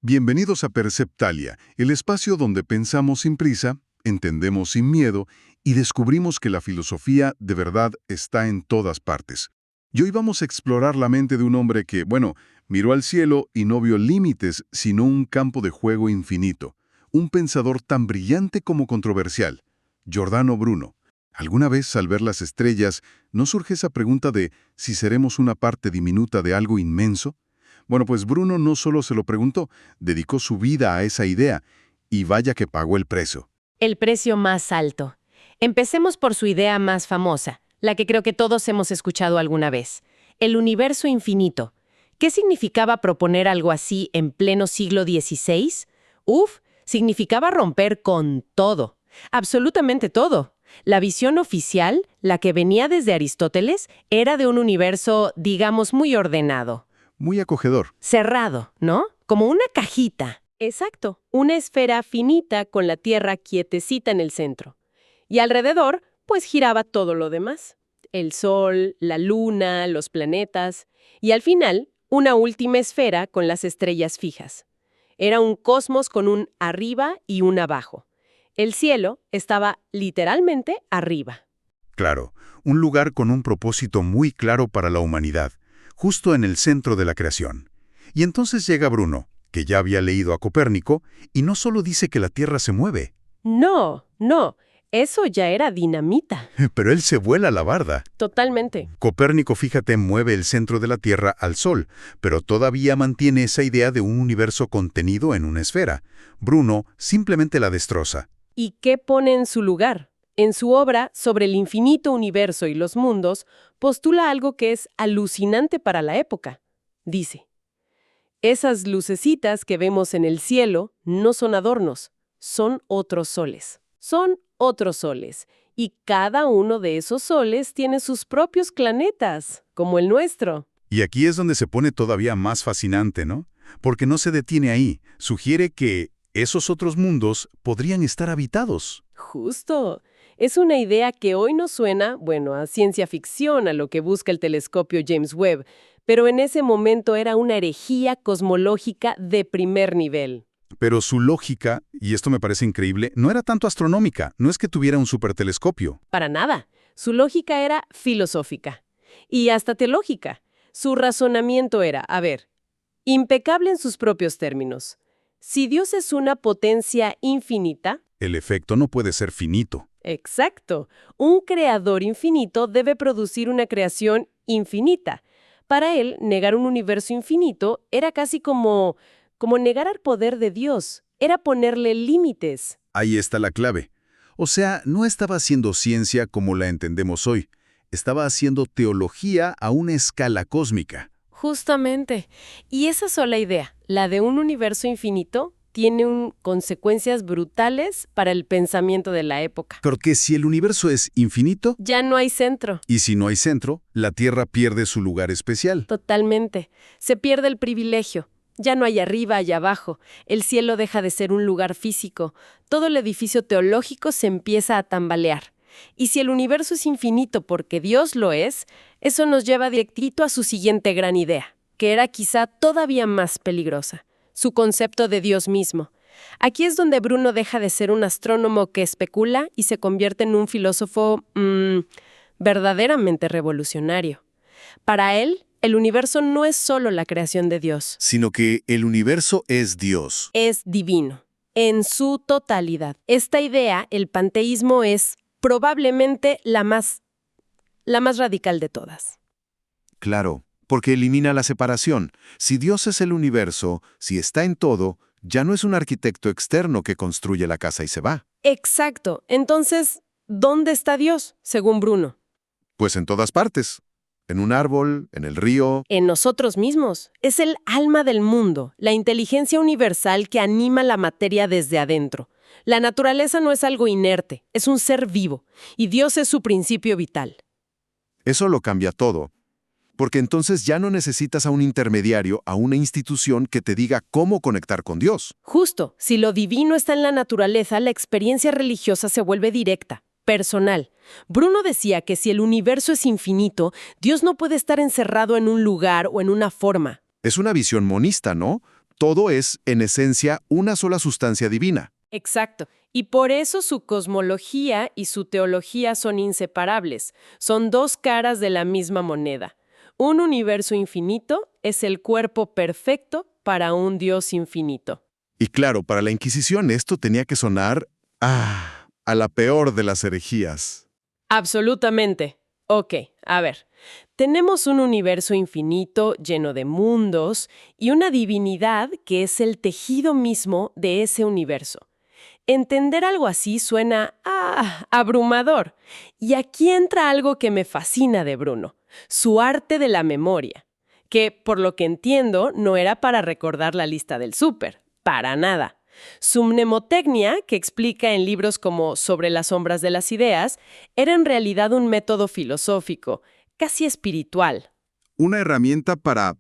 Bienvenidos a Perceptalia, el espacio donde pensamos sin prisa, entendemos sin miedo y descubrimos que la filosofía de verdad está en todas partes. Y hoy vamos a explorar la mente de un hombre que, miró al cielo y no vio límites, sino un campo de juego infinito. Un pensador tan brillante como controversial, Giordano Bruno. ¿Alguna vez, al ver las estrellas, no surge esa pregunta de si seremos una parte diminuta de algo inmenso? Bueno, pues Bruno no solo se lo preguntó, dedicó su vida a esa idea, y vaya que pagó el precio. El precio más alto. Empecemos por su idea más famosa, la que creo que todos hemos escuchado alguna vez. El universo infinito. ¿Qué significaba proponer algo así en pleno siglo XVI? Significaba romper con todo. Absolutamente todo. La visión oficial, la que venía desde Aristóteles, era de un universo, digamos, muy ordenado. Muy acogedor. Cerrado, ¿no? Como una cajita. Exacto. Una esfera finita con la Tierra quietecita en el centro. Y alrededor, pues giraba todo lo demás. El Sol, la Luna, los planetas. Y al final, una última esfera con las estrellas fijas. Era un cosmos con un arriba y un abajo. El cielo estaba literalmente arriba. Claro, un lugar con un propósito muy claro para la humanidad, justo en el centro de la creación. Y entonces llega Bruno, que ya había leído a Copérnico, y no solo dice que la Tierra se mueve. No, eso ya era dinamita. Pero él se vuela la barda. Totalmente. Copérnico, fíjate, mueve el centro de la Tierra al Sol, pero todavía mantiene esa idea de un universo contenido en una esfera. Bruno simplemente la destroza. ¿Y qué pone en su lugar? En su obra sobre el infinito universo y los mundos, postula algo que es alucinante para la época. Dice, esas lucecitas que vemos en el cielo no son adornos, son otros soles. Son otros soles, y cada uno de esos soles tiene sus propios planetas, como el nuestro. Y aquí es donde se pone todavía más fascinante, ¿no? Porque no se detiene ahí. Sugiere que esos otros mundos podrían estar habitados. Justo. Es una idea que hoy nos suena, a ciencia ficción, a lo que busca el telescopio James Webb, pero en ese momento era una herejía cosmológica de primer nivel. Pero su lógica, y esto me parece increíble, no era tanto astronómica, no es que tuviera un supertelescopio. Para nada. Su lógica era filosófica. Y hasta teológica. Su razonamiento era, impecable en sus propios términos. Si Dios es una potencia infinita... El efecto no puede ser finito. Exacto. Un creador infinito debe producir una creación infinita. Para él, negar un universo infinito era casi como negar al poder de Dios. Era ponerle límites. Ahí está la clave. O sea, no estaba haciendo ciencia como la entendemos hoy. Estaba haciendo teología a una escala cósmica. Justamente. Y esa sola idea, la de un universo infinito, tiene consecuencias brutales para el pensamiento de la época. Porque si el universo es infinito... ya no hay centro. Y si no hay centro, la Tierra pierde su lugar especial. Totalmente. Se pierde el privilegio. Ya no hay arriba y abajo. El cielo deja de ser un lugar físico. Todo el edificio teológico se empieza a tambalear. Y si el universo es infinito porque Dios lo es, eso nos lleva directito a su siguiente gran idea, que era quizá todavía más peligrosa. Su concepto de Dios mismo. Aquí es donde Bruno deja de ser un astrónomo que especula y se convierte en un filósofo verdaderamente revolucionario. Para él, el universo no es solo la creación de Dios, Sino que el universo es Dios. es divino, en su totalidad. Esta idea, el panteísmo, es probablemente la más radical de todas. Claro, porque elimina la separación. Si Dios es el universo, si está en todo, ya no es un arquitecto externo que construye la casa y se va. Exacto. Entonces, ¿dónde está Dios, según Bruno? Pues en todas partes. En un árbol, en el río. En nosotros mismos. Es el alma del mundo, la inteligencia universal que anima la materia desde adentro. La naturaleza no es algo inerte, es un ser vivo, y Dios es su principio vital. Eso lo cambia todo. Porque entonces ya no necesitas a un intermediario, a una institución que te diga cómo conectar con Dios. Justo, si lo divino está en la naturaleza, la experiencia religiosa se vuelve directa, personal. Bruno decía que si el universo es infinito, Dios no puede estar encerrado en un lugar o en una forma. Es una visión monista, ¿no? Todo es, en esencia, una sola sustancia divina. Exacto. Y por eso su cosmología y su teología son inseparables. Son dos caras de la misma moneda. Un universo infinito es el cuerpo perfecto para un Dios infinito. Y claro, para la Inquisición esto tenía que sonar, a la peor de las herejías. Absolutamente. Ok, a ver. Tenemos un universo infinito lleno de mundos y una divinidad que es el tejido mismo de ese universo. Entender algo así suena, abrumador. Y aquí entra algo que me fascina de Bruno, su arte de la memoria, que, por lo que entiendo, no era para recordar la lista del súper, para nada. Su mnemotecnia, que explica en libros como Sobre las sombras de las ideas, era en realidad un método filosófico, casi espiritual. ¿Una herramienta para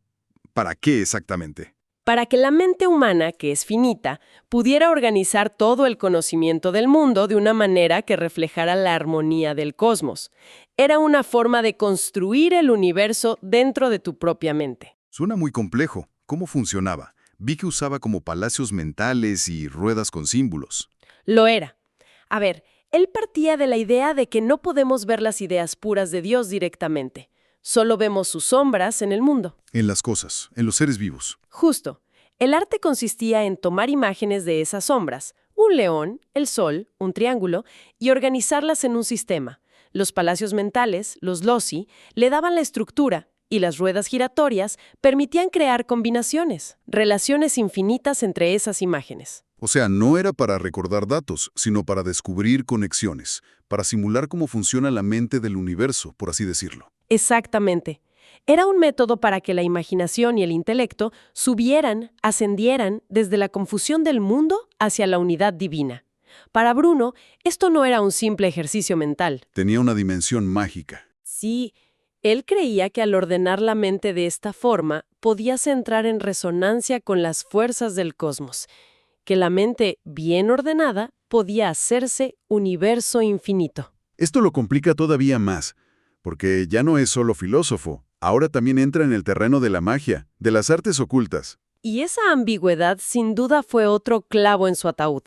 qué exactamente? Para que la mente humana, que es finita, pudiera organizar todo el conocimiento del mundo de una manera que reflejara la armonía del cosmos. Era una forma de construir el universo dentro de tu propia mente. Suena muy complejo. ¿Cómo funcionaba? Vi que usaba como palacios mentales y ruedas con símbolos. Lo era. A ver, él partía de la idea de que no podemos ver las ideas puras de Dios directamente. Solo vemos sus sombras en el mundo. En las cosas, en los seres vivos. Justo. El arte consistía en tomar imágenes de esas sombras, un león, el sol, un triángulo, y organizarlas en un sistema. Los palacios mentales, los loci, le daban la estructura, y las ruedas giratorias permitían crear combinaciones, relaciones infinitas entre esas imágenes. O sea, no era para recordar datos, sino para descubrir conexiones, para simular cómo funciona la mente del universo, por así decirlo. Exactamente. Era un método para que la imaginación y el intelecto subieran, ascendieran desde la confusión del mundo hacia la unidad divina. Para Bruno, esto no era un simple ejercicio mental. Tenía una dimensión mágica. Sí, él creía que al ordenar la mente de esta forma, podías entrar en resonancia con las fuerzas del cosmos, que la mente bien ordenada podía hacerse universo infinito. Esto lo complica todavía más, porque ya no es solo filósofo, ahora también entra en el terreno de la magia, de las artes ocultas. Y esa ambigüedad sin duda fue otro clavo en su ataúd.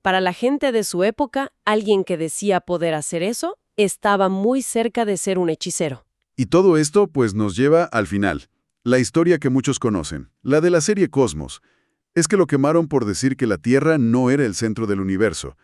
Para la gente de su época, alguien que decía poder hacer eso estaba muy cerca de ser un hechicero. Y todo esto pues nos lleva al final, la historia que muchos conocen, la de la serie Cosmos. Es que lo quemaron por decir que la Tierra no era el centro del universo.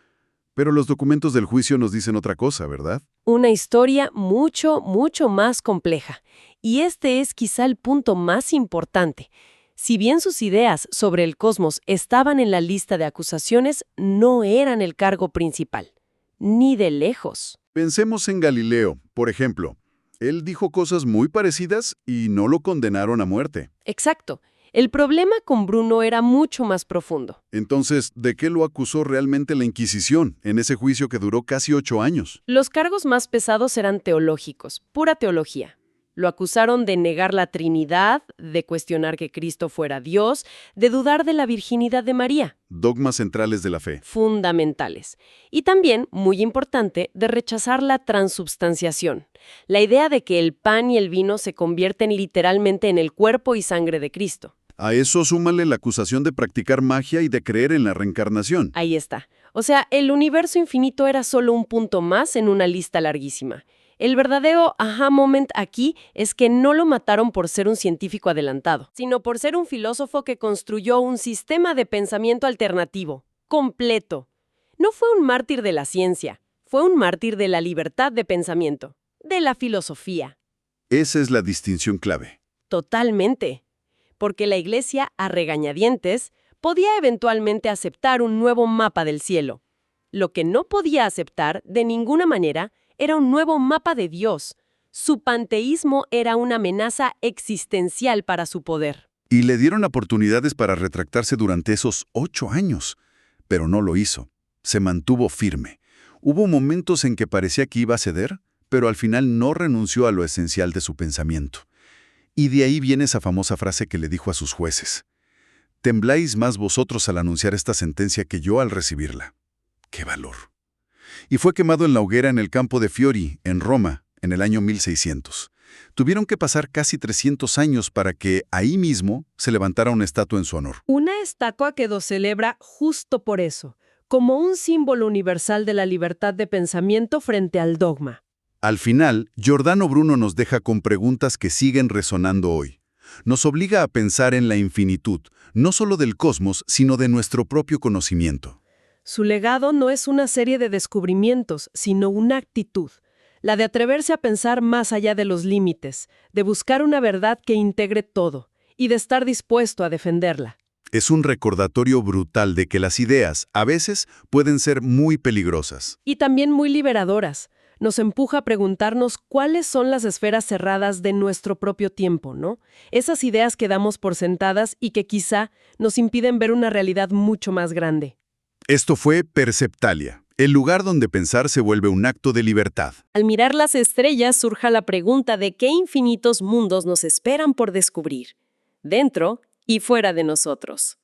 Pero los documentos del juicio nos dicen otra cosa, ¿verdad? Una historia mucho, mucho más compleja. Y este es quizá el punto más importante. Si bien sus ideas sobre el cosmos estaban en la lista de acusaciones, no eran el cargo principal. Ni de lejos. Pensemos en Galileo, por ejemplo. Él dijo cosas muy parecidas y no lo condenaron a muerte. Exacto. El problema con Bruno era mucho más profundo. Entonces, ¿de qué lo acusó realmente la Inquisición en ese juicio que duró casi 8 años? Los cargos más pesados eran teológicos, pura teología. Lo acusaron de negar la Trinidad, de cuestionar que Cristo fuera Dios, de dudar de la virginidad de María. Dogmas centrales de la fe. Fundamentales. Y también, muy importante, de rechazar la transubstanciación. La idea de que el pan y el vino se convierten literalmente en el cuerpo y sangre de Cristo. A eso súmale la acusación de practicar magia y de creer en la reencarnación. Ahí está. O sea, el universo infinito era solo un punto más en una lista larguísima. El verdadero aha moment aquí es que no lo mataron por ser un científico adelantado, sino por ser un filósofo que construyó un sistema de pensamiento alternativo, completo. No fue un mártir de la ciencia, fue un mártir de la libertad de pensamiento, de la filosofía. Esa es la distinción clave. Totalmente. Porque la Iglesia, a regañadientes, podía eventualmente aceptar un nuevo mapa del cielo. Lo que no podía aceptar, de ninguna manera, era un nuevo mapa de Dios. Su panteísmo era una amenaza existencial para su poder. Y le dieron oportunidades para retractarse durante esos 8 años, pero no lo hizo. Se mantuvo firme. Hubo momentos en que parecía que iba a ceder, pero al final no renunció a lo esencial de su pensamiento. Y de ahí viene esa famosa frase que le dijo a sus jueces: «Tembláis más vosotros al anunciar esta sentencia que yo al recibirla». ¡Qué valor! Y fue quemado en la hoguera en el campo de Fiori, en Roma, en el año 1600. Tuvieron que pasar casi 300 años para que ahí mismo se levantara una estatua en su honor. Una estatua que lo celebra justo por eso, como un símbolo universal de la libertad de pensamiento frente al dogma. Al final, Giordano Bruno nos deja con preguntas que siguen resonando hoy. Nos obliga a pensar en la infinitud, no solo del cosmos, sino de nuestro propio conocimiento. Su legado no es una serie de descubrimientos, sino una actitud, la de atreverse a pensar más allá de los límites, de buscar una verdad que integre todo, y de estar dispuesto a defenderla. Es un recordatorio brutal de que las ideas, a veces, pueden ser muy peligrosas. Y también muy liberadoras. Nos empuja a preguntarnos cuáles son las esferas cerradas de nuestro propio tiempo, ¿no? Esas ideas que damos por sentadas y que quizá nos impiden ver una realidad mucho más grande. Esto fue Perceptalia, el lugar donde pensar se vuelve un acto de libertad. Al mirar las estrellas surja la pregunta de qué infinitos mundos nos esperan por descubrir, dentro y fuera de nosotros.